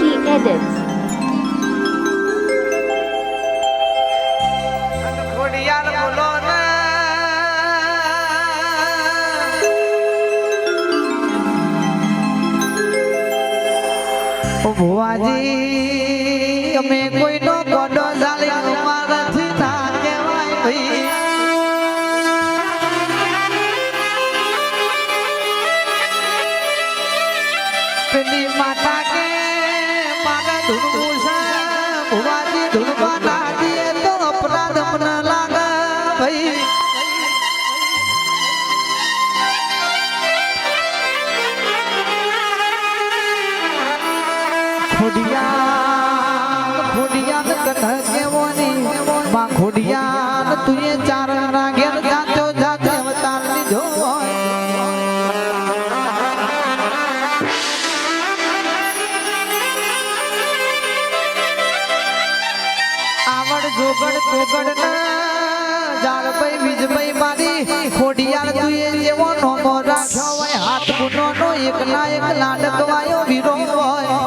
Ricky Edits. ભુવાજી અમે કોઈનો ગોડો ઝાલી અમારાથી ના કહેવાય ભાઈ પેલી માતા કે મારા ધૂણું છે ભુવાજી ધૂણવા ના દીએ તો અપરાધ મને લાગે ભાઈ ખોડિયાન કથા કેવોની માં ખોડિયાન તુએ ચાર ના ઘેર જાતો જાતે અવતાર લીધો આવડ જોગડ તોગડ ના જાળભાઈ વીજભાઈ મારી ખોડિયાન તુએ જેવો નોમો રાખ્યો હોય હાથ ગુનો નો એકલા એક લાડકવાયો વીરો હોય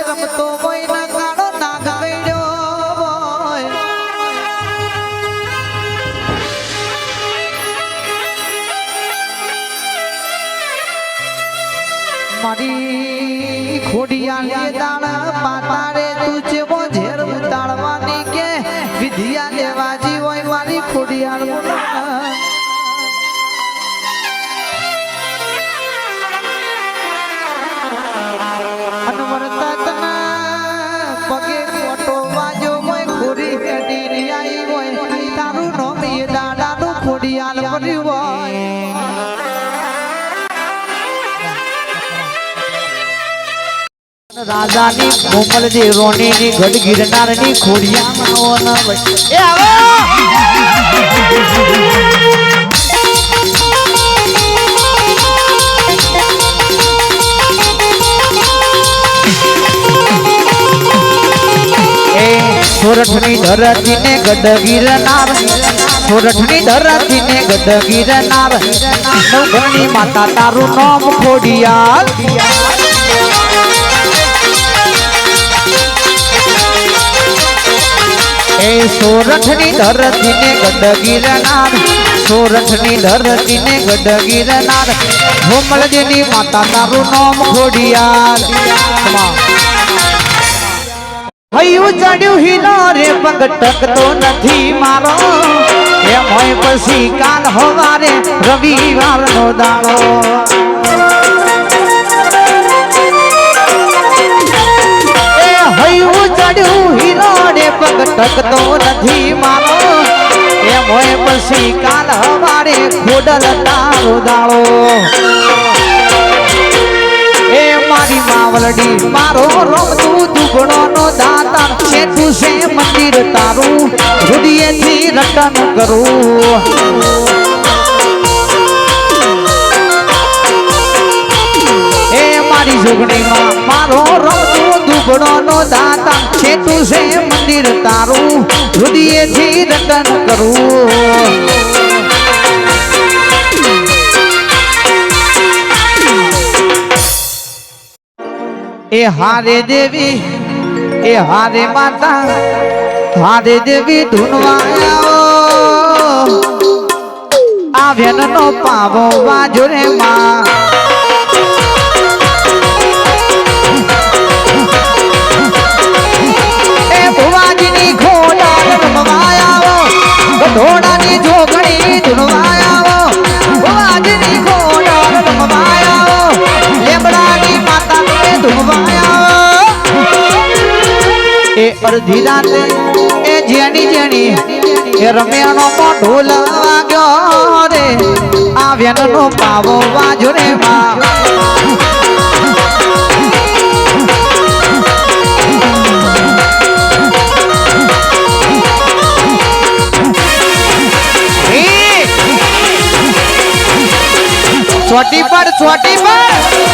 રમતો હોય ના ગાડો નાગ ગયો હોય મારી ખોડિયાની દાળ પાતારે તું જેવો ઝેર ઉતારવાની કે વિધિયા લેવાજી હોય મારી ખોડિયાળ રાજાની કોમલજી રોણીની ગઢ ગિરનારની ખોડિયામાં એ આવો સોરઠની ધરતીને ગઢ ગિરનાર સોરઠની ધરતીને ગઢ ગિરનાર નવઘણી માતા તારું નામ ખોડિયાર એ સોરઠની ધરતીને ગઢ ગિરનાર સોરઠની ધરતીને ગઢ ગિરનાર ભોમલજીની માતા તારું નામ ખોડિયાર હૈયું ચડ્યું હિલો રે પગ ટકતો નથી મારો એમ હોય પછી કાલ હવારે રવિવાર નો દાડો એ હૈયું ચડ્યું હિલો રે પગ ટકતો નથી મારો એમ હોય પછી કાલ હવારે ખોડલ તારો દાડો એ મારી માવલડી મારો રમતું દુગણો નો દાતા છેટું છે મંદિર તારું હૃદયથી રટન કરું એ મારી જોગણીમાં મારો રમતું દુગણો નો દાતા છેટું છે મંદિર તારું હૃદયથી રટન કરું એ હારે દેવી એ હારે માતા હારે દેવી ધૂનવાયો આ વેનનો પાવો વાજો રે માં એ ભુવાજીની ઘોડા રમવાયો ગઢોડાની જોગણી ધૂનવાયો ભુવાજીની ઘોડા રમવાયો લેબડાની માતા એ અડધી રાતે એ જેણી જેણી એ રમ્યાનો ઢોલ વાગ્યો રે આ વેનનો પાવો વાજો રે માં ચોટી પર